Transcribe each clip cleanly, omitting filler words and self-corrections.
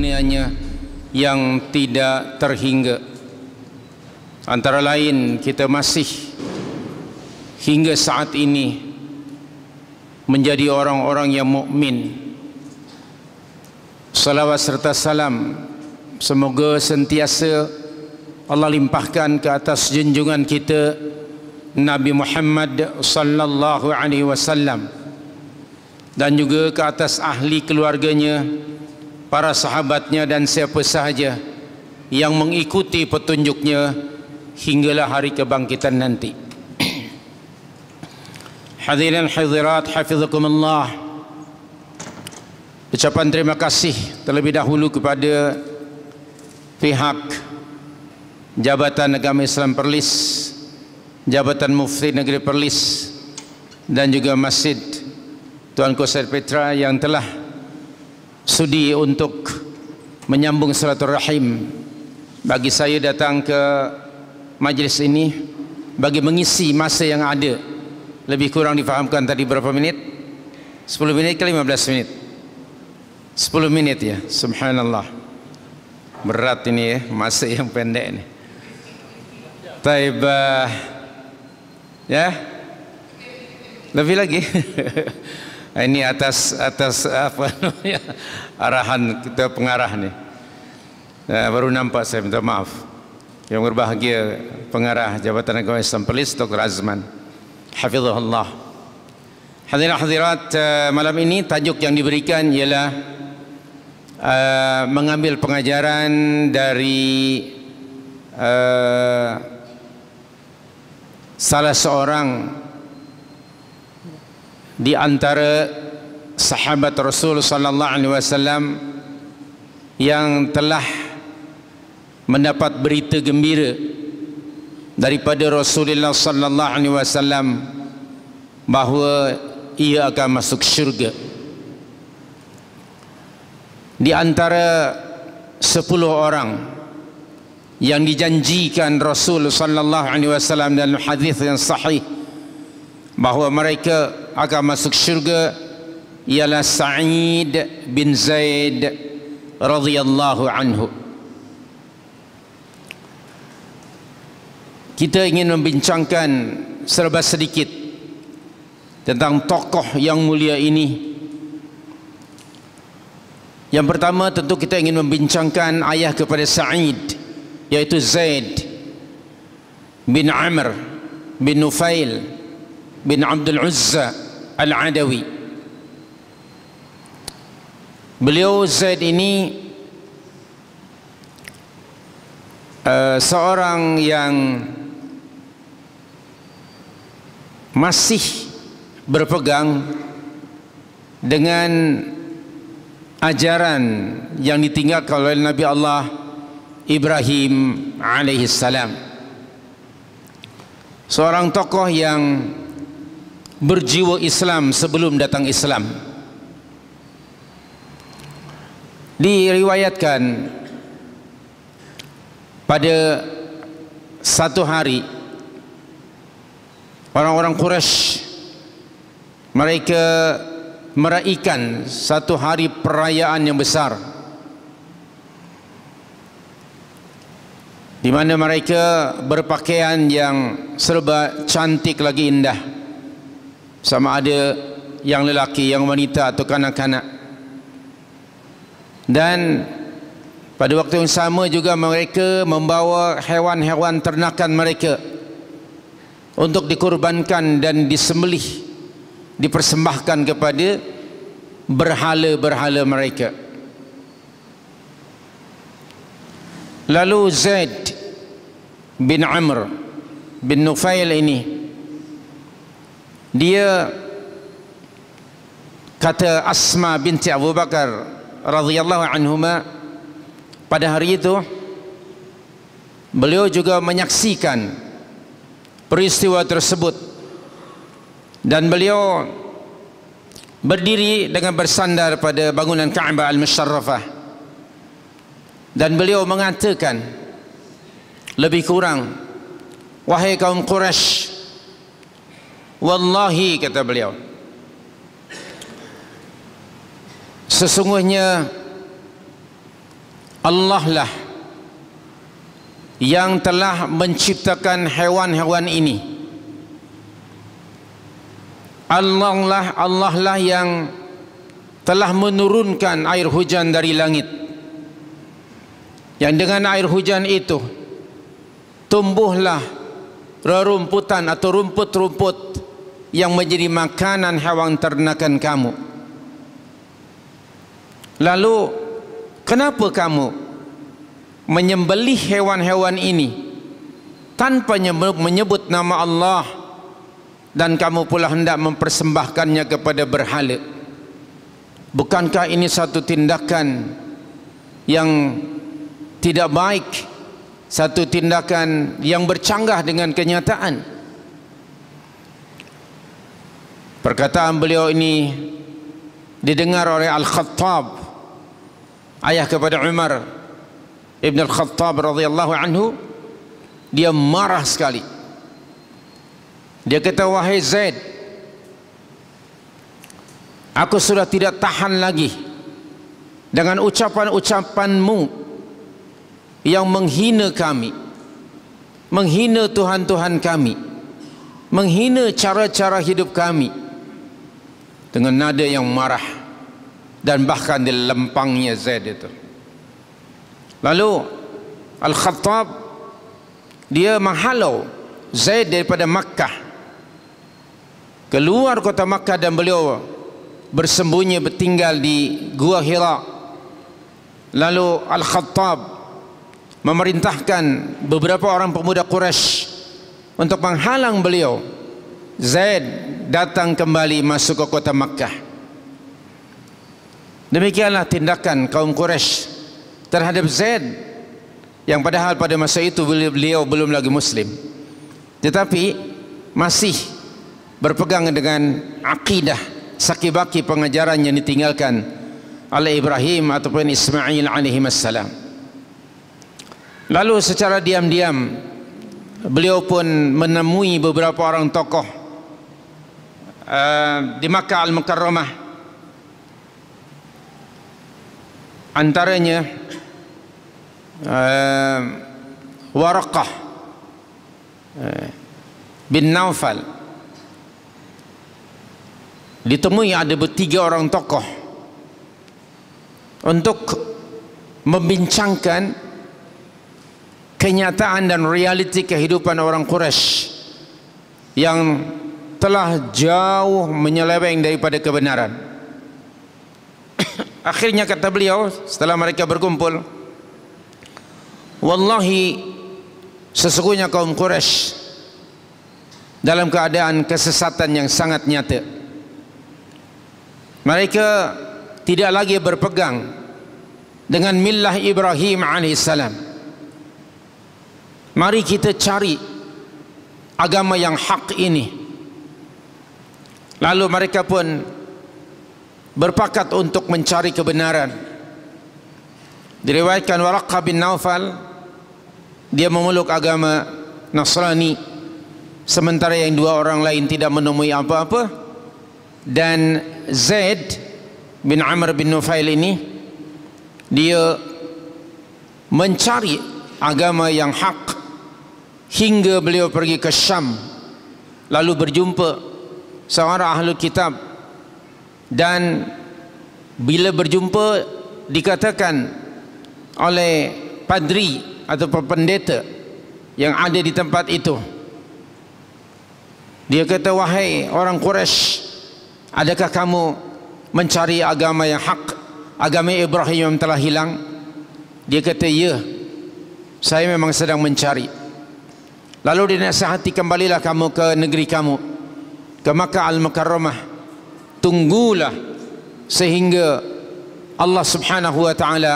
karunia-Nya yang tidak terhingga. Antara lain, kita masih hingga saat ini menjadi orang-orang yang mukmin. Salawat serta salam semoga sentiasa Allah limpahkan ke atas junjungan kita Nabi Muhammad sallallahu alaihi wasallam, dan juga ke atas ahli keluarganya, para sahabatnya, dan siapa sahaja yang mengikuti petunjuknya hinggalah hari kebangkitan nanti. Hadirin hadirat hafizakumullah, ucapan terima kasih terlebih dahulu kepada pihak Jabatan Agama Islam Perlis, Jabatan Mufti Negeri Perlis, dan juga Masjid Tuanku Said Petra yang telah sudi untuk menyambung silaturahim bagi saya datang ke majlis ini bagi mengisi masa yang ada. Lebih kurang difahamkan tadi berapa minit? 10 minit ke 15 menit? 10 menit ya, subhanallah. Berat ini ya, masa yang pendek ini. Taib, ya, lebih lagi. Ini atas apa namanya, arahan kita pengarah nih. Baru nampak, saya minta maaf. Yang berbahagia pengarah Jabatan Agama Islam Perlis Dr. Azman, hafizahullah. Hadirin hadirat, malam ini tajuk yang diberikan ialah mengambil pengajaran dari salah seorang di antara sahabat Rasul sallallahu alaihi wasallam yang telah mendapat berita gembira daripada Rasulullah sallallahu alaihi wasallam bahawa ia akan masuk syurga. Di antara 10 orang yang dijanjikan Rasul sallallahu alaihi wasallam dalam hadis yang sahih bahawa mereka akan masuk syurga ialah Sa'id bin Zaid radhiyallahu anhu. Kita ingin membincangkan serba sedikit tentang tokoh yang mulia ini. Yang pertama tentu kita ingin membincangkan ayah kepada Sa'id, yaitu Zaid bin Amr bin Nufail bin Abdul Uzza Al-Adawi. Beliau Zaid ini seorang yang masih berpegang dengan ajaran yang ditinggalkan oleh Nabi Allah Ibrahim alaihissalam. Seorang tokoh yang berjiwa Islam sebelum datang Islam. Diriwayatkan pada satu hari orang-orang Quraisy mereka meraihkan satu hari perayaan yang besar, di mana mereka berpakaian yang serba cantik lagi indah, sama ada yang lelaki, yang wanita atau kanak-kanak. Dan pada waktu yang sama juga mereka membawa hewan-hewan ternakan mereka untuk dikorbankan dan disembelih, dipersembahkan kepada berhala-berhala mereka. Lalu Zaid bin Amr bin Nufail ini, dia kata Asma binti Abu Bakar radhiyallahu anhuma, pada hari itu beliau juga menyaksikan peristiwa tersebut, dan beliau berdiri dengan bersandar pada bangunan Ka'bah Al-Musharrafah, dan beliau mengatakan lebih kurang, wahai kaum Quraisy, wallahi, kata beliau, sesungguhnya Allah lah yang telah menciptakan hewan-hewan ini. Allah lah yang telah menurunkan air hujan dari langit, yang dengan air hujan itu tumbuhlah rerumputan atau rumput-rumput yang menjadi makanan hewan ternakan kamu. Lalu kenapa kamu menyembelih hewan-hewan ini tanpa menyebut nama Allah, dan kamu pula hendak mempersembahkannya kepada berhala? Bukankah ini satu tindakan yang tidak baik, satu tindakan yang bercanggah dengan kenyataan? Perkataan beliau ini didengar oleh Al-Khattab, ayah kepada Umar Ibn Al-Khattab radhiyallahu anhu. Dia marah sekali. Dia kata, wahai Zaid, aku sudah tidak tahan lagi dengan ucapan-ucapanmu yang menghina kami, menghina Tuhan-Tuhan kami, menghina cara-cara hidup kami, dengan nada yang marah dan bahkan dilempangnya Zaid itu. Lalu Al-Khattab dia menghalau Zaid daripada Makkah, keluar kota Makkah, dan beliau bersembunyi bertinggal di Gua Hira. Lalu Al-Khattab memerintahkan beberapa orang pemuda Quraisy untuk menghalang beliau. Zaid datang kembali masuk ke kota Makkah. Demikianlah tindakan kaum Quraisy terhadap Zaid, yang padahal pada masa itu beliau belum lagi Muslim, tetapi masih berpegang dengan akidah sakibaki pengajaran yang ditinggalkan oleh Ibrahim ataupun Ismail alaihissalam. Lalu secara diam-diam beliau pun menemui beberapa orang tokoh di Makkah Al-Mukarramah, antaranya Waraqah bin Naufal. Ditemui ada bertiga orang tokoh untuk membincangkan kenyataan dan realiti kehidupan orang Quraisy yang telah jauh menyeleweng daripada kebenaran. Akhirnya kata beliau setelah mereka berkumpul, wallahi, sesungguhnya kaum Quraisy dalam keadaan kesesatan yang sangat nyata. Mereka tidak lagi berpegang dengan millah Ibrahim alaihissalam. Mari kita cari agama yang hak ini. Lalu mereka pun berpakat untuk mencari kebenaran. Diriwayatkan Waraqah bin Naufal, dia memeluk agama Nasrani, sementara yang dua orang lain tidak menemui apa-apa. Dan Zaid bin Amr bin Nufail ini, dia mencari agama yang hak hingga beliau pergi ke Syam, lalu berjumpa seorang ahli kitab, dan bila berjumpa dikatakan oleh padri atau pendeta yang ada di tempat itu, dia kata, wahai orang Quraisy, adakah kamu mencari agama yang hak, agama Ibrahim yang telah hilang? Dia kata, ya, saya memang sedang mencari. Lalu dinasihati, kembalilah kamu ke negeri kamu, ke Makkah Al-Mukarramah, tunggulah sehingga Allah subhanahu wa ta'ala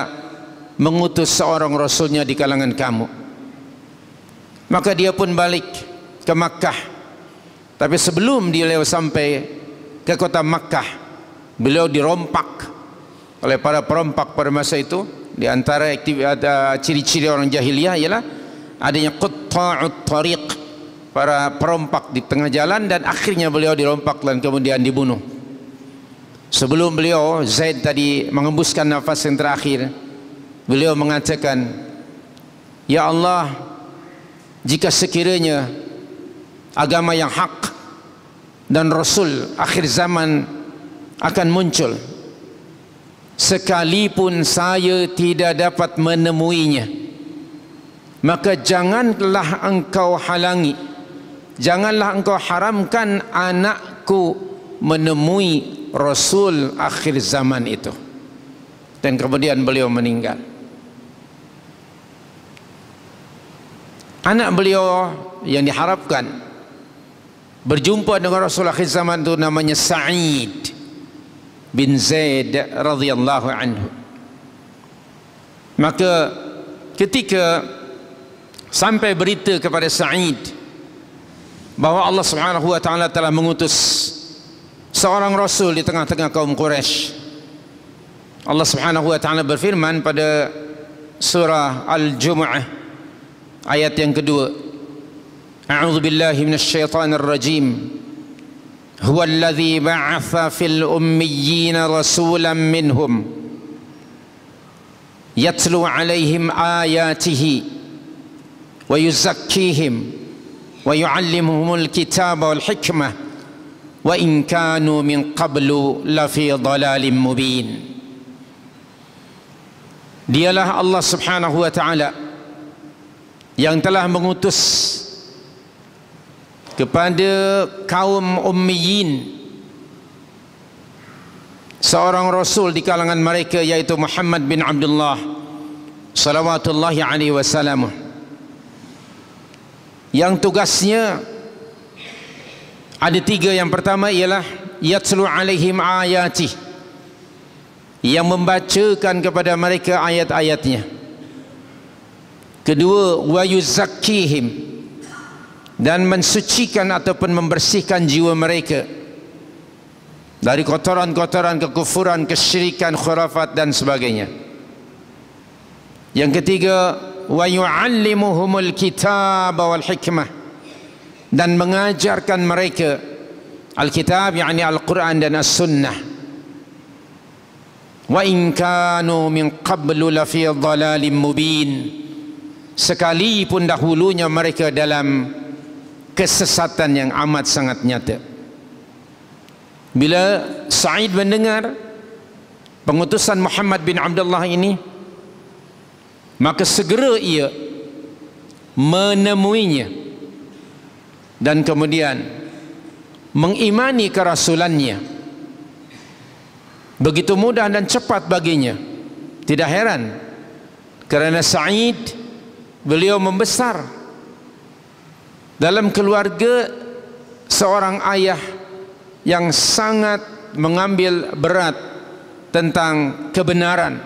mengutus seorang rasulnya di kalangan kamu. Maka dia pun balik ke Makkah. Tapi sebelum dia sampai ke kota Makkah, beliau dirompak oleh para perompak pada masa itu. Di antara ciri-ciri orang jahiliyah ialah adanya qutta'ut tariq, para perompak di tengah jalan, dan akhirnya beliau dirompak dan kemudian dibunuh. Sebelum beliau, Zaid tadi mengembuskan nafas yang terakhir, beliau mengatakan, ya Allah, jika sekiranya agama yang hak dan Rasul akhir zaman akan muncul, sekalipun saya tidak dapat menemuinya, maka janganlah engkau halangi, janganlah engkau haramkan anakku menemui Rasul akhir zaman itu. Dan kemudian beliau meninggal. Anak beliau yang diharapkan berjumpa dengan Rasul akhir zaman itu namanya Sa'id bin Zaid radhiyallahu anhu. Maka ketika sampai berita kepada Sa'id bahwa Allah Subhanahu wa taala telah mengutus seorang rasul di tengah-tengah kaum Quraisy, Allah Subhanahu wa taala berfirman pada surah Al-Jumu'ah ayat yang kedua, A'udzu billahi minasyaitonir rajim. Huwa alladhi ba'atha fil ummiyina rasulan minhum yatlu 'alaihim ayatihi wa yuzakkihim wa yu'allimuhumul kitaba wal hikmah wa in kanu min qablu lafi dhalalin mubin. Dialah Allah Subhanahu wa taala yang telah mengutus kepada kaum ummiyin seorang rasul di kalangan mereka, yaitu Muhammad bin Abdullah salawatullahi alaihi wasallam, yang tugasnya ada tiga. Yang pertama ialah yatlu alaihim ayati, yang membacakan kepada mereka ayat-ayatnya. Kedua, wa yuzakkihim, dan mensucikan ataupun membersihkan jiwa mereka dari kotoran-kotoran kekufuran, kesyirikan, khurafat dan sebagainya. Yang ketiga, wa yu'allimuhumul kitaba wal hikmah, dan mengajarkan mereka Alkitab, yakni Al-Quran dan As-Sunnah. Wa in kanu min qablu lafi dhalalin mubin, sekalipun dahulunya mereka dalam kesesatan yang amat sangat nyata. Bila Sa'id mendengar pengutusan Muhammad bin Abdullah ini, maka segera ia menemuinya dan kemudian mengimani kerasulannya. Begitu mudah dan cepat baginya. Tidak heran, kerana Sa'id beliau membesar dalam keluarga seorang ayah yang sangat mengambil berat tentang kebenaran,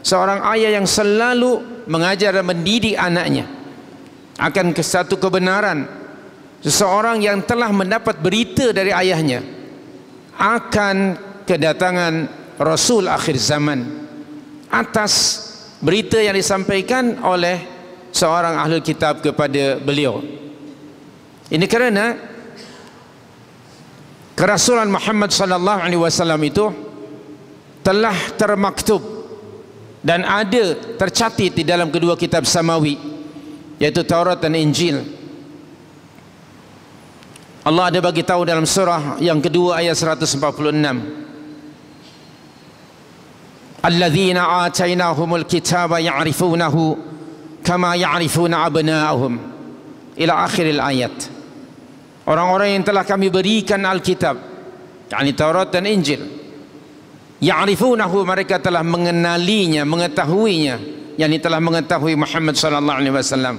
seorang ayah yang selalu mengajar dan mendidik anaknya akan ke satu kebenaran. Seseorang yang telah mendapat berita dari ayahnya akan kedatangan Rasul akhir zaman atas berita yang disampaikan oleh seorang ahli kitab kepada beliau. Ini kerana kerasulan Muhammad sallallahu alaihi wasallam itu telah termaktub dan ada tercatat di dalam kedua kitab samawi, yaitu Taurat dan Injil. Allah ada bagi tahu dalam surah yang kedua ayat 146, alladzina atainahumul kitaba ya'rifunahu kama ya'rifuna abna'ahum, ila akhiril ayat. Orang-orang yang telah kami berikan Alkitab, yakni Taurat dan Injil, ya'rifunahu, mereka telah mengenalinya, mengetahuinya, yakni telah mengetahui Muhammad sallallahu alaihi wasallam.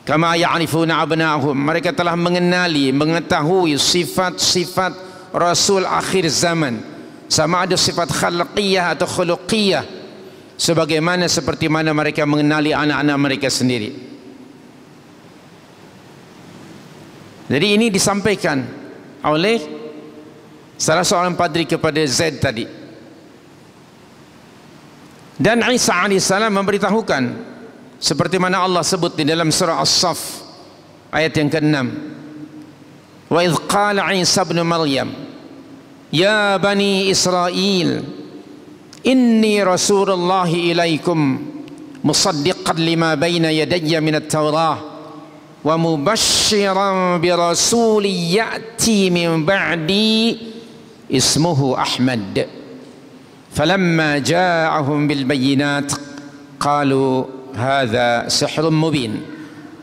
Kama ya'rifuna abna'ahum, mereka telah mengenali, mengetahui sifat-sifat Rasul akhir zaman, sama ada sifat khalqiyah atau khuluqiyah, sebagaimana seperti mana mereka mengenali anak-anak mereka sendiri. Jadi ini disampaikan oleh salah seorang padri kepada Zaid tadi. Dan Isa alaihissalam memberitahukan seperti mana Allah sebut di dalam surah As-Saff ayat yang ke-6, wa idh qala Isa ibn Maryam ya bani Israel inni rasulullahi ilaikum musaddiqan lima baina yadayya min at-taurah wa mubashiran bi rasulin ya'ti min ba'di ismuhu Ahmad. Falamma ja'ahum bil bayyinat qalu hadza sihrun mubin.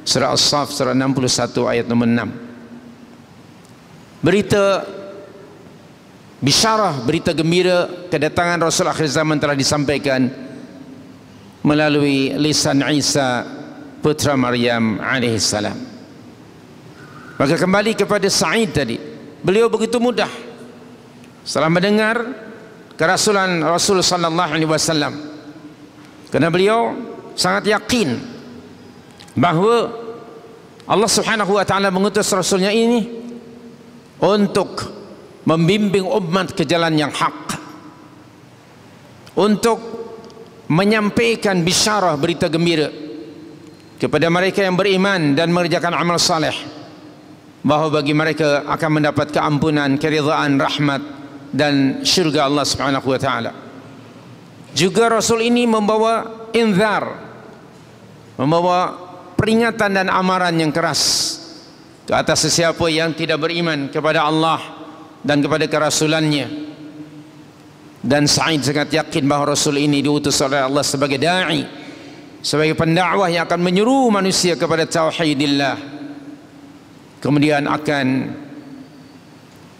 Surah As-Saff surah 61 ayat nombor 6. Berita bisyarah, berita gembira kedatangan Rasul akhir zaman telah disampaikan melalui lisan Isa putra Maryam alaihi salam. Maka kembali kepada Sa'id tadi, beliau begitu mudah setelah mendengar kerasulan Rasul sallallahu alaihi wasallam, kerana beliau sangat yakin bahawa Allah Subhanahu wa taala mengutus rasulnya ini untuk membimbing umat ke jalan yang hak, untuk menyampaikan bisyarah, berita gembira kepada mereka yang beriman dan mengerjakan amal saleh, bahawa bagi mereka akan mendapat keampunan, keridhaan, rahmat dan syurga Allah Subhanahu wa taala. Juga rasul ini membawa inzar, membawa peringatan dan amaran yang keras ke atas sesiapa yang tidak beriman kepada Allah dan kepada kerasulannya. Dan Sa'id sangat yakin bahawa Rasul ini diutus oleh Allah sebagai da'i, sebagai pendakwah yang akan menyeru manusia kepada tauhidillah, kemudian akan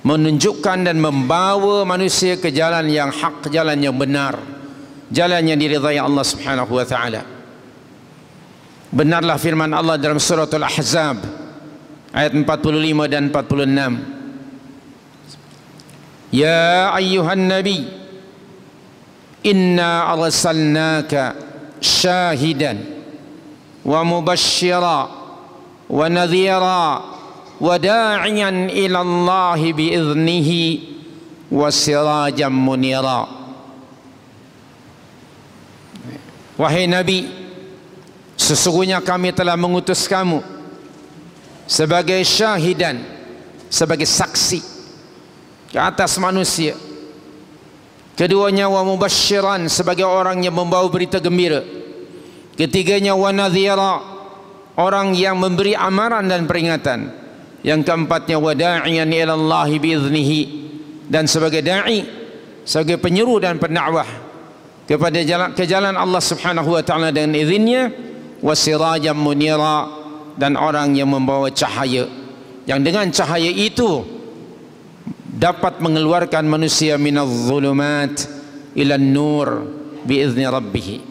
menunjukkan dan membawa manusia ke jalan yang hak, jalan yang benar, jalan yang diridhai Allah Subhanahu wa taala. Benarlah firman Allah dalam surah Al-Ahzab ayat 45 dan 46. Ya ayyuhan nabi inna arsalnaka syahidan wa mubashshira wa nadhira wa da'iyan ila Allah biiznihi wa sirajan munira. Wahai Nabi, sesungguhnya kami telah mengutus kamu sebagai syahidan, sebagai saksi ke atas manusia. Keduanya wa mubashiran, sebagai orang yang membawa berita gembira. Ketiganya wa nadhira, orang yang memberi amaran dan peringatan. Yang keempatnya wa da'iyan ila Allah biiznihi, dan sebagai da'i, sebagai penyeru dan pendakwah kepada jalan Allah Subhanahu wa taala dengan izinnya. Wa sirajan munira, dan orang yang membawa cahaya, yang dengan cahaya itu dapat mengeluarkan manusia minadh dhulumat ila nur biizni rabbih.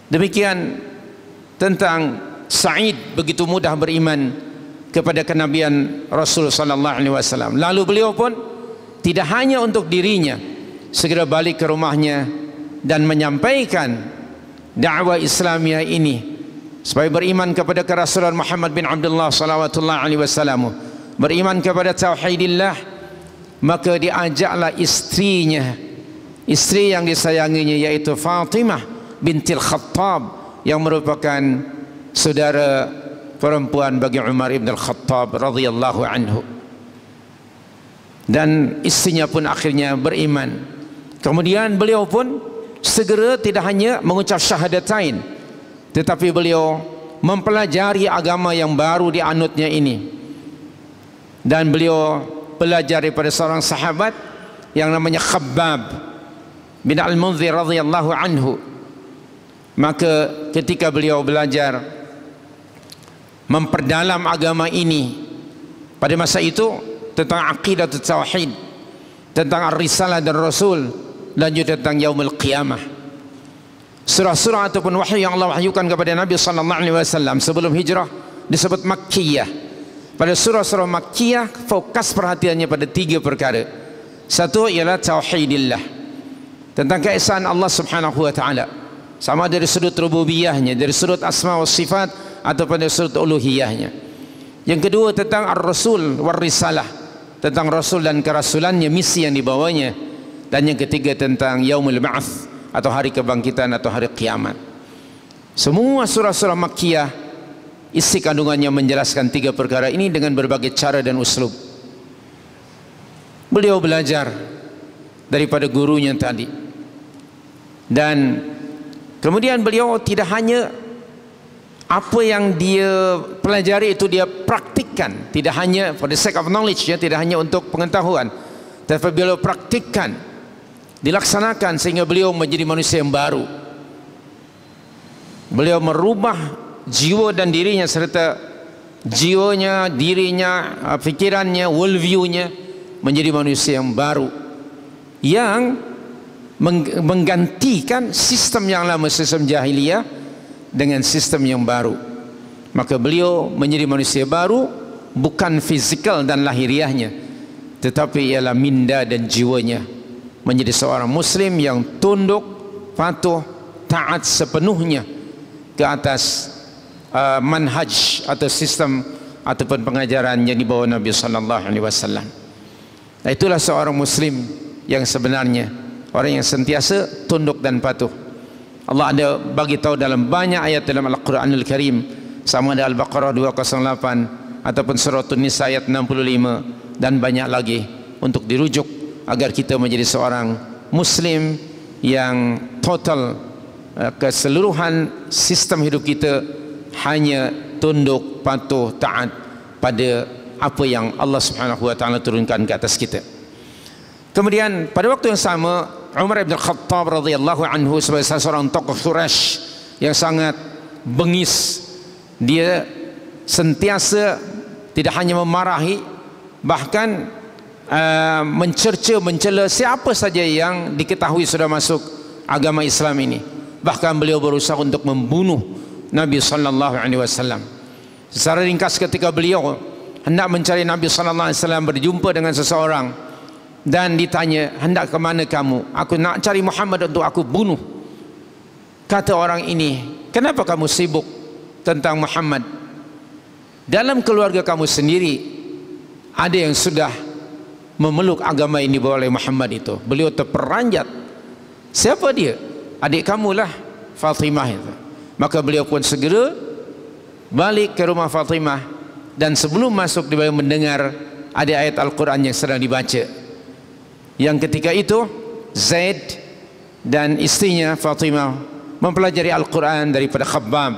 Demikian tentang Sa'id begitu mudah beriman kepada kenabian Rasul sallallahu alaihi wasallam. Lalu beliau pun tidak hanya untuk dirinya, segera balik ke rumahnya dan menyampaikan dakwah Islamiyah ini supaya beriman kepada kerasulan Muhammad bin Abdullah sallallahu alaihi wasallam, beriman kepada tauhidillah. Maka diajaklah istrinya, istri yang disayanginya, yaitu Fatimah bintil Khattab, yang merupakan saudara perempuan bagi Umar ibn al-Khattab radhiyallahu anhu. Dan istrinya pun akhirnya beriman. Kemudian beliau pun segera tidak hanya mengucap syahadatain, tetapi beliau mempelajari agama yang baru dianutnya ini. Dan beliau belajar daripada seorang sahabat yang namanya Khabbab bin Al-Munzir radhiyallahu anhu. Maka ketika beliau belajar memperdalam agama ini pada masa itu, tentang aqidah tauhid, tentang ar-risalah dan rasul, dan juga tentang yaumul qiyamah, surah-surah ataupun wahyu yang Allah wahyukan kepada Nabi sallallahu alaihi wasallam sebelum hijrah disebut makkiyah. Pada surah-surah makkiyah fokus perhatiannya pada 3 perkara. Satu ialah tauhidillah, tentang keesaan Allah Subhanahu wa taala, sama dari sudut rububiyahnya, dari sudut asma wa sifat, ataupun dari sudut uluhiyahnya. Yang kedua tentang ar-rasul war risalah, tentang rasul dan kerasulannya, misi yang dibawanya. Dan yang ketiga tentang yaumul ba'ats, atau hari kebangkitan atau hari kiamat. Semua surah-surah makkiyah isi kandungannya menjelaskan 3 perkara ini dengan berbagai cara dan uslub. Beliau belajar daripada gurunya tadi, Dan kemudian beliau tidak hanya apa yang dia pelajari itu dia praktikkan, tidak hanya for the sake of knowledge, ya, tidak hanya untuk pengetahuan, tapi beliau praktikkan, dilaksanakan sehingga beliau menjadi manusia yang baru. Beliau merubah jiwa dan dirinya, serta jiwanya, dirinya, fikirannya, worldview-nya menjadi manusia yang baru, yang menggantikan sistem yang lama, sistem jahiliyah, dengan sistem yang baru. Maka beliau menjadi manusia baru, bukan fizikal dan lahiriahnya, tetapi ialah minda dan jiwanya, menjadi seorang muslim yang tunduk, patuh, taat sepenuhnya ke atas manhaj atau sistem ataupun pengajaran yang dibawa Nabi sallallahu alaihi wasallam. Itulah seorang muslim yang sebenarnya, orang yang sentiasa tunduk dan patuh. Allah ada bagi tahu dalam banyak ayat dalam Al-Quranul Karim, sama ada Al-Baqarah 208 ataupun Surah An-Nisa ayat 65 dan banyak lagi, untuk dirujuk agar kita menjadi seorang muslim yang total, keseluruhan sistem hidup kita hanya tunduk, patuh, taat pada apa yang Allah Subhanahu wa taala turunkan ke atas kita. Kemudian pada waktu yang sama, Umar bin Khattab radhiyallahu anhu sebagai seorang tokoh Quraisy yang sangat bengis, dia sentiasa tidak hanya memarahi, bahkan mencerca, mencela siapa saja yang diketahui sudah masuk agama Islam ini. Bahkan beliau berusaha untuk membunuh Nabi sallallahu alaihi wasallam. Secara ringkas, ketika beliau hendak mencari Nabi sallallahu alaihi wasallam, berjumpa dengan seseorang dan ditanya, hendak ke mana kamu? Aku nak cari Muhammad untuk aku bunuh. Kata orang ini, kenapa kamu sibuk tentang Muhammad? Dalam keluarga kamu sendiri ada yang sudah memeluk agama ini oleh Muhammad itu. Beliau terperanjat. Siapa dia? Adik kamulah, Fatimah itu. Maka beliau pun segera balik ke rumah Fatimah, dan sebelum masuk dia mendengar ada ayat Al-Quran yang sedang dibaca, yang ketika itu Zaid dan istrinya Fatimah mempelajari Al-Quran daripada Khabbab.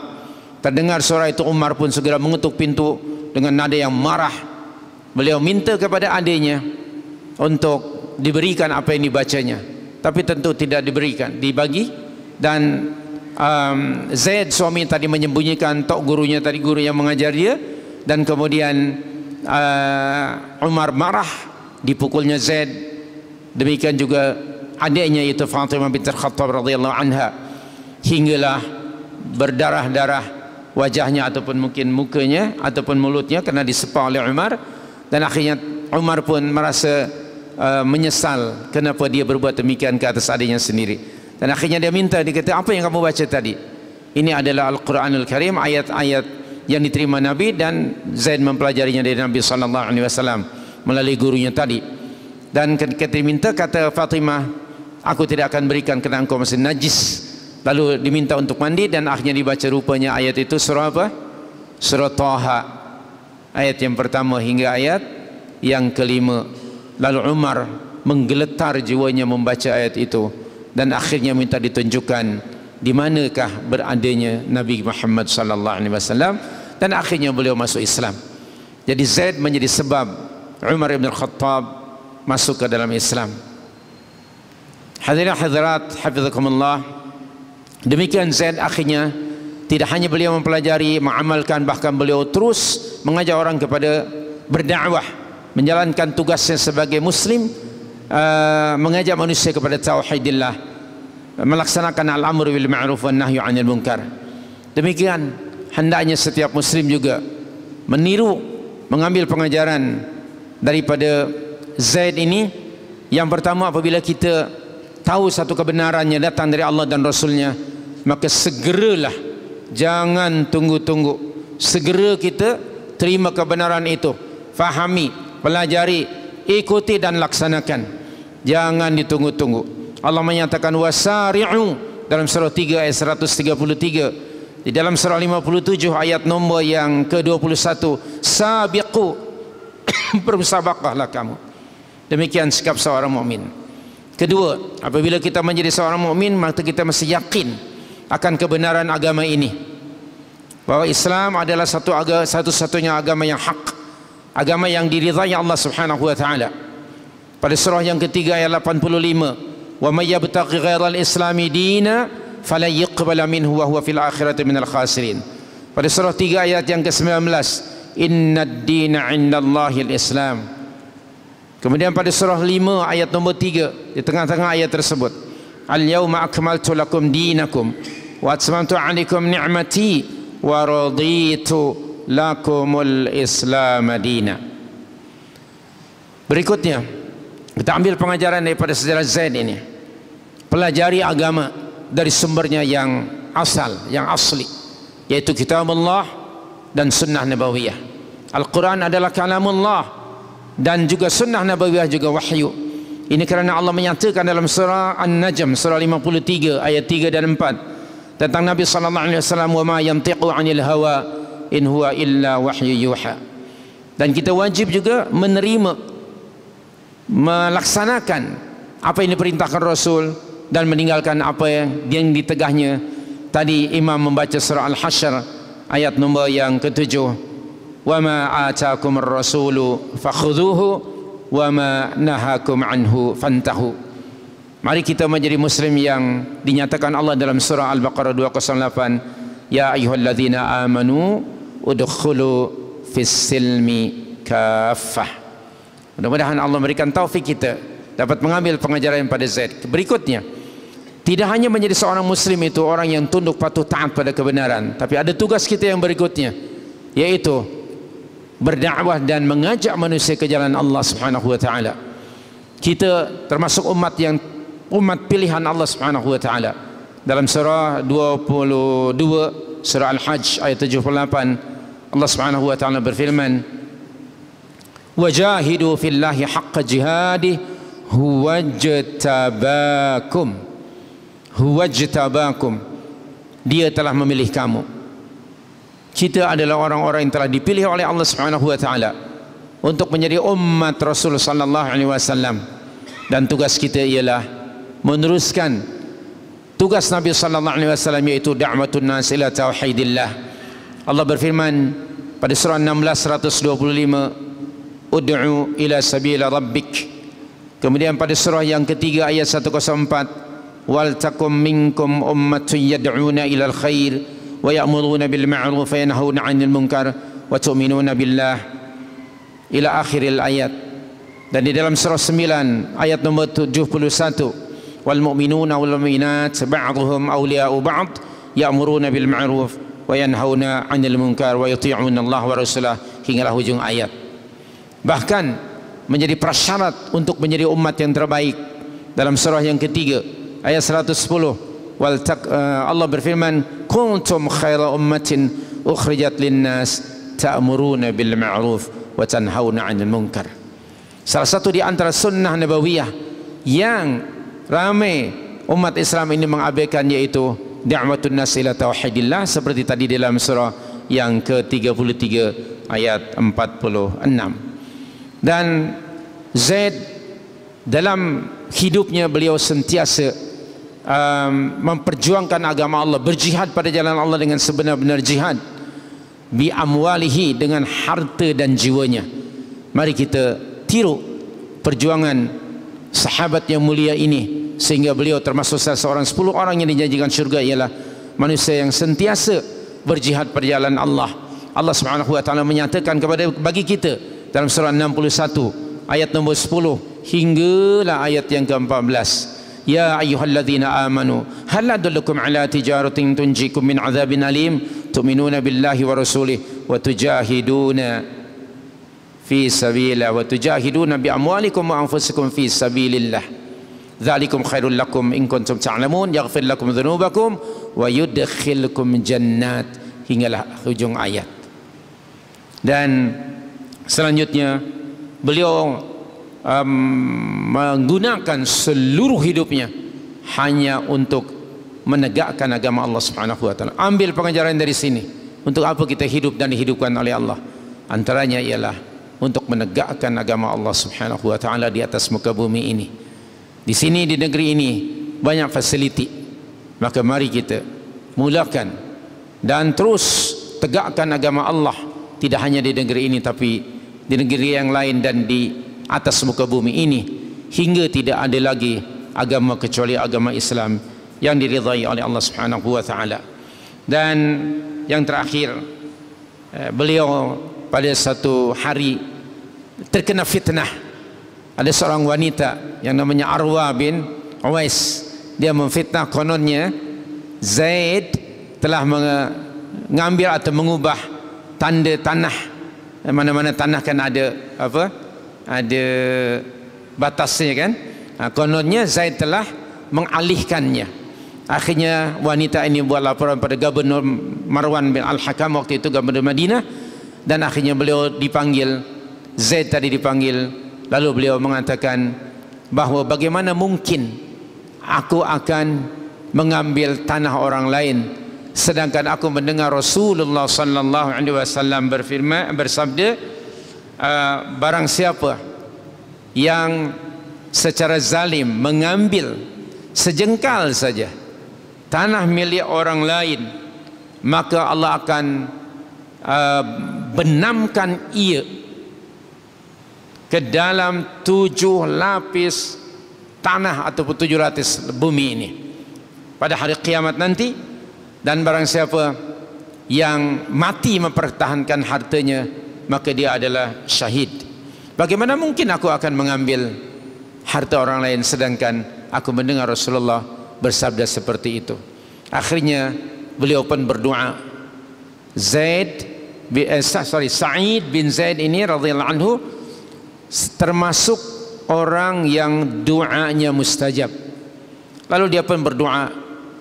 Terdengar suara itu, Umar pun segera mengetuk pintu dengan nada yang marah. Beliau minta kepada adiknya untuk diberikan apa yang dibacanya, tapi tentu tidak diberikan, dibagi. Dan Zaid suami tadi menyembunyikan tok gurunya tadi, guru yang mengajar dia, dan kemudian Umar marah, dipukulnya Zaid. Demikian juga adiknya itu Fatimah binti Khattab radhiyallahu anha, hinggalah berdarah-darah wajahnya ataupun mungkin mukanya ataupun mulutnya karena disepa oleh Umar. Dan akhirnya Umar pun merasa menyesal kenapa dia berbuat demikian ke atas adiknya sendiri. Dan akhirnya dia minta, dia kata, apa yang kamu baca tadi? Ini adalah Al-Quranul Karim, ayat-ayat yang diterima Nabi, dan Zaid mempelajarinya dari Nabi SAW melalui gurunya tadi. Dan ketika diminta, kata Fatimah, aku tidak akan berikan kerana engkau masih najis. Lalu diminta untuk mandi, dan akhirnya dibaca rupanya ayat itu, surah apa? Surah Taha, ayat yang pertama hingga ayat yang kelima. Lalu Umar menggeletar jiwanya membaca ayat itu, dan akhirnya minta ditunjukkan di manakah beradanya Nabi Muhammad sallallahu alaihi wasallam, dan akhirnya beliau masuk Islam. Jadi Zaid menjadi sebab Umar bin Khattab masuk ke dalam Islam. Hadirin hadirat hafizakumullah, demikian Zaid akhirnya tidak hanya beliau mempelajari, mengamalkan, bahkan beliau terus mengajak orang kepada berdakwah, menjalankan tugasnya sebagai muslim, mengajak manusia kepada tauhidillah, melaksanakan al-amru bil ma'ruf wan nahyu 'anil munkar. Demikian hendaknya setiap muslim juga meniru, mengambil pengajaran daripada Zaid ini. Yang pertama, apabila kita tahu satu kebenarannya datang dari Allah dan Rasulnya, maka segeralah, jangan tunggu-tunggu, segera kita terima kebenaran itu, fahami, pelajari, ikuti dan laksanakan, jangan ditunggu-tunggu. Allah menyatakan wasari'u dalam surah 3 ayat 133, di dalam surah 57 ayat nombor yang ke-21, sabiqu, bersabaqahlah kamu. Demikian sikap seorang mukmin. Kedua, apabila kita menjadi seorang mukmin, maka kita mesti yakin akan kebenaran agama ini, bahwa Islam adalah satu-satunya agama yang hak, agama yang diridhai Allah Subhanahu wa taala. Pada surah yang ketiga ayat 85, wa may yabtaghi ghairal islami dina fala yuqbala minhu wa huwa fil akhirati minal khasirin. Pada surah 3 ayat yang ke-19, innad dina 'indallahil islam. Kemudian pada surah 5 ayat nombor 3, di tengah-tengah ayat tersebut, al-yawma akmaltu lakum dinakum wa atmamtu 'alaikum ni'mati wa raditu lakumul islam dina. Berikutnya kita ambil pengajaran daripada sejarah Zaid ini. Pelajari agama dari sumbernya yang asal, yang asli, yaitu kitab Allah dan sunnah nabawiyah. Al-Quran adalah kalamullah dan juga sunnah nabawiyah juga wahyu. Ini kerana Allah menyatakan dalam surah An-Najm surah 53 ayat 3 dan 4 tentang Nabi sallallahu alaihi wasallam, wa ma yantiqu 'anil hawa in huwa illa wahyu yuha. Dan kita wajib juga menerima, melaksanakan apa yang diperintahkan Rasul dan meninggalkan apa yang ditegahnya. Tadi Imam membaca surah Al-Hasyr ayat nombor yang ke-7, wa ma ataakumur rasulu fakhudhuhu wa ma nahakum anhu fantahu. Mari kita menjadi muslim yang dinyatakan Allah dalam surah Al-Baqarah 208, ya ayyuhalladzina amanu udkhulu fis silmi kaffah. Mudah-mudahan Allah memberikan taufik kita dapat mengambil pengajaran pada Zaid. Berikutnya, tidak hanya menjadi seorang muslim itu orang yang tunduk patuh taat pada kebenaran, tapi ada tugas kita yang berikutnya, yaitu berdakwah dan mengajak manusia ke jalan Allah Subhanahu wa taala. Kita termasuk umat pilihan Allah Subhanahu wa taala. Dalam surah 22 surah Al-Hajj ayat 78, Allah Subhanahu wa taala berfirman, wajahidu fillahi haqqa jihadih huwajtabakum. Huwajtabakum, dia telah memilih kamu. Kita adalah orang-orang yang telah dipilih oleh Allah Subhanahu wa taala untuk menjadi umat Rasul sallallahu alaihi wasallam, dan tugas kita ialah meneruskan tugas Nabi sallallahu alaihi wasallam, yaitu da'watun nas ila tauhidillah. Allah berfirman pada surah 16 125, ud'u ila sabila rabbik. Kemudian pada surah yang ketiga ayat 104, wal takum minkum ummatun yad'una ilal khair wa ya'muruna bil ma'ruf wa yanhauna 'anil munkar wa tu'minuna billah, ila akhiril ayat. Dan di dalam surah 9 ayat nombor 71, wal mu'minuna wal mu'minat ba'dhum awliya'u ba'd ya'muruna bil ma'ruf wa yanhauna 'anil munkar wa yuti'una Allah wa rasulah, hinggalah hujung ayat. Bahkan menjadi prasyarat untuk menjadi umat yang terbaik dalam surah yang ketiga ayat 110, Allah berfirman, kuntum khaira ummatin ukhrijat linnas ta'muruna bil ma'ruf wa tanhauna 'anil munkar. Salah satu di antara sunnah nabawiyah yang ramai umat Islam ini mengabaikan, yaitu da'watun nas ila tauhidillah, seperti tadi dalam surah yang ke-33 ayat 46. Dan Zaid dalam hidupnya beliau sentiasa memperjuangkan agama Allah, berjihad pada jalan Allah dengan sebenar-benar jihad, bi amwalihi, dengan harta dan jiwanya. Mari kita tiru perjuangan sahabat yang mulia ini, sehingga beliau termasuk salah seorang 10 orang yang dijanjikan syurga, ialah manusia yang sentiasa berjihad pada jalan Allah. Allah Subhanahu wa taala menyatakan bagi kita dalam surah 61 ayat nombor 10 hinggalah ayat yang ke-14, ya ayyuhalladzina amanu hal adullukum ala tijaratin tunjikum min adzabin alim tu'minuna billahi wa rasulih wa tujahiduna fi sabilillah wa tujahiduna bi amwalikum wa anfusikum fi sabilillah dzalikum khairul lakum in kuntum ta'lamun yaghfir lakum dzunubakum wa yudkhilkum jannat, hinggalah hujung ayat. Dan selanjutnya beliau menggunakan seluruh hidupnya hanya untuk menegakkan agama Allah Subhanahu wa taala. Ambil pengajaran dari sini. Untuk apa kita hidup dan dihidupkan oleh Allah? Antaranya ialah untuk menegakkan agama Allah Subhanahu wa taala di atas muka bumi ini. Di sini, di negeri ini banyak fasiliti, maka mari kita mulakan dan terus tegakkan agama Allah, tidak hanya di negeri ini tapi di negeri yang lain dan di atas muka bumi ini, hingga tidak ada lagi agama kecuali agama Islam yang diridhai oleh Allah Subhanahu wa taala. Dan yang terakhir, beliau pada satu hari terkena fitnah. Ada seorang wanita yang namanya Arwa bin Uwais, dia memfitnah kononnya Zaid telah mengambil atau mengubah tanda tanah. Mana-mana tanah kan ada apa? Ada batasnya kan? Kononnya Zaid telah mengalihkannya. Akhirnya wanita ini buat laporan pada Gubernur Marwan bin Al-Hakam, waktu itu Gubernur Madinah, dan akhirnya beliau dipanggil. Zaid tadi dipanggil, lalu beliau mengatakan bahawa bagaimana mungkin aku akan mengambil tanah orang lain sedangkan aku mendengar Rasulullah sallallahu alaihi wasallam berfirman, bersabda, barang siapa yang secara zalim mengambil sejengkal saja tanah milik orang lain, maka Allah akan benamkan ia ke dalam 7 lapis tanah ataupun 7 lapis bumi ini pada hari kiamat nanti. Dan barang siapa yang mati mempertahankan hartanya, maka dia adalah syahid. Bagaimana mungkin aku akan mengambil harta orang lain sedangkan aku mendengar Rasulullah bersabda seperti itu. Akhirnya beliau pun berdoa. Sa'id bin Zaid ini radhiyallahu anhu termasuk orang yang doanya mustajab. Lalu dia pun berdoa,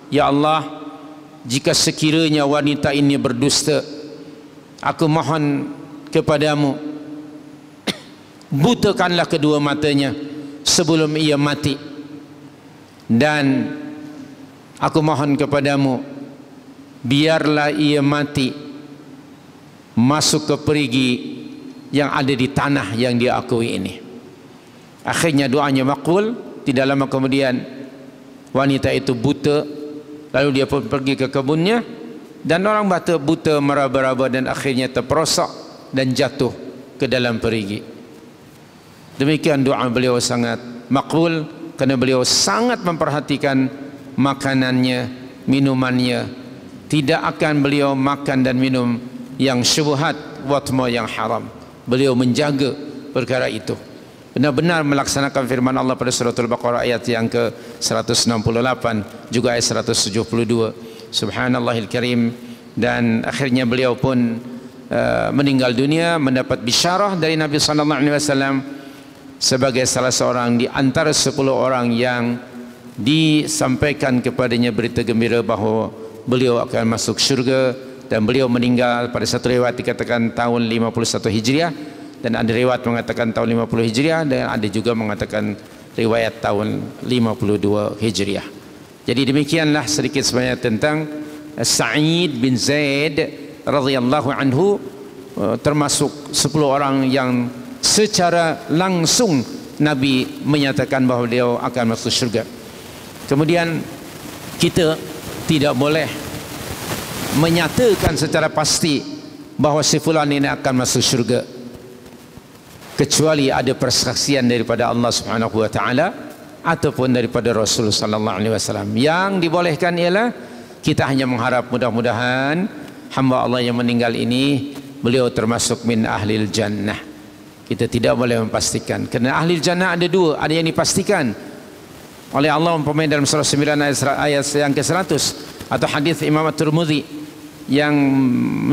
ya Allah, jika sekiranya wanita ini berdusta, aku mohon kepadamu, butakanlah kedua matanya sebelum ia mati, dan aku mohon kepadamu, biarlah ia mati masuk ke perigi yang ada di tanah yang dia akui ini. Akhirnya doanya makbul. Tidak lama kemudian wanita itu buta. Lalu dia pun pergi ke kebunnya, dan orang buta meraba-raba dan akhirnya terperosok dan jatuh ke dalam perigi. Demikian doa beliau sangat makbul kerana beliau sangat memperhatikan makanannya, minumannya. Tidak akan beliau makan dan minum yang syubhat, watma yang haram. Beliau menjaga perkara itu, benar-benar melaksanakan firman Allah pada surah Al-Baqarah ayat yang ke-168, juga ayat 172. Subhanallahil Karim. Dan akhirnya beliau pun meninggal dunia mendapat bisyarah dari Nabi sallallahu alaihi wasallam sebagai salah seorang di antara 10 orang yang disampaikan kepadanya berita gembira bahawa beliau akan masuk syurga. Dan beliau meninggal pada satu riwayat dikatakan tahun 51 Hijriah, dan ada riwayat mengatakan tahun 50 Hijriah, dan ada juga mengatakan riwayat tahun 52 Hijriah. Jadi demikianlah sedikit sebanyak tentang Sa'id bin Zaid radhiyallahu anhu, termasuk 10 orang yang secara langsung Nabi menyatakan bahawa beliau akan masuk syurga. Kemudian kita tidak boleh menyatakan secara pasti bahawa si fulan ini akan masuk syurga kecuali ada persaksian daripada Allah Subhanahu wa taala ataupun daripada Rasul sallallahu alaihi wasallam. Yang dibolehkan ialah kita hanya mengharap mudah-mudahan hamba Allah yang meninggal ini beliau termasuk min ahlil jannah. Kita tidak boleh memastikan, kerana ahlil jannah ada dua. Ada yang dipastikan oleh Allah umpamanya dalam surah 9 ayat yang ke-100, atau hadis Imam At-Tirmidzi yang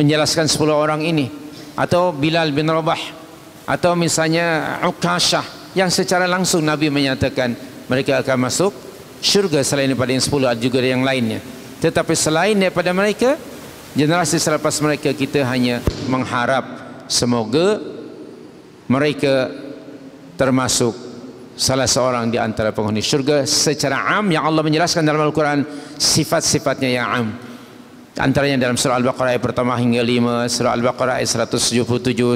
menjelaskan 10 orang ini, atau Bilal bin Rabah, atau misalnya Uqashah yang secara langsung Nabi menyatakan mereka akan masuk syurga. Selain daripada yang 10 ada juga yang lainnya. Tetapi selain daripada mereka, generasi selepas mereka, kita hanya mengharap semoga mereka termasuk salah seorang di antara penghuni syurga secara am, yang Allah menjelaskan dalam Al-Quran sifat-sifatnya yang am. Antaranya dalam surah Al-Baqarah ayat pertama hingga 5, surah Al-Baqarah ayat 177,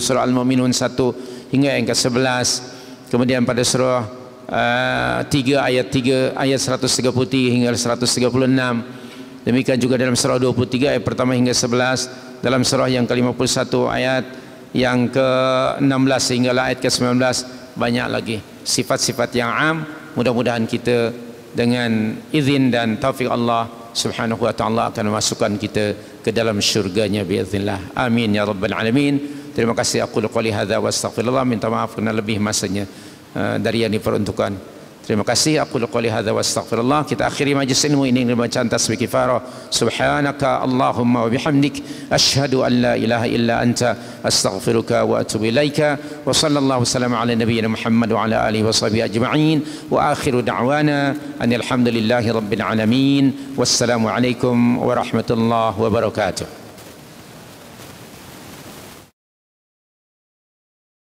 surah Al-Mu'minun 1 hingga yang ke-11. Kemudian pada surah 3 ayat 133 hingga 136. Demikian juga dalam surah 23 ayat pertama hingga 11, dalam surah yang ke-51 ayat yang ke-16 hingga ayat ke-19. Banyak lagi sifat-sifat yang am. Mudah-mudahan kita dengan izin dan taufik Allah Subhanahu wa ta'ala akan memasukkan kita ke dalam syurganya biiznillah. Amin ya rabbal alamin. Terima kasih. Aku qouli hadza wa astaghfirullah. Minta maaf kerana lebih masanya dari yang diperuntukkan. Terima kasih. Aku qouli hadza wa astaghfirullah. Kita akhiri majlis ilmu ini dengan bacaan tasbih kifarah. Subhanaka Allahumma wa bihamdik asyhadu an la ilaha illa anta astaghfiruka wa atubu ilaika. Wa sallallahu wasallam ala nabiyyina Muhammad wa ala alihi wa sahbihi ajma'in. Wa akhiru da'wana anil hamdulillahi rabbil alamin. Wassalamu alaikum warahmatullahi wabarakatuh.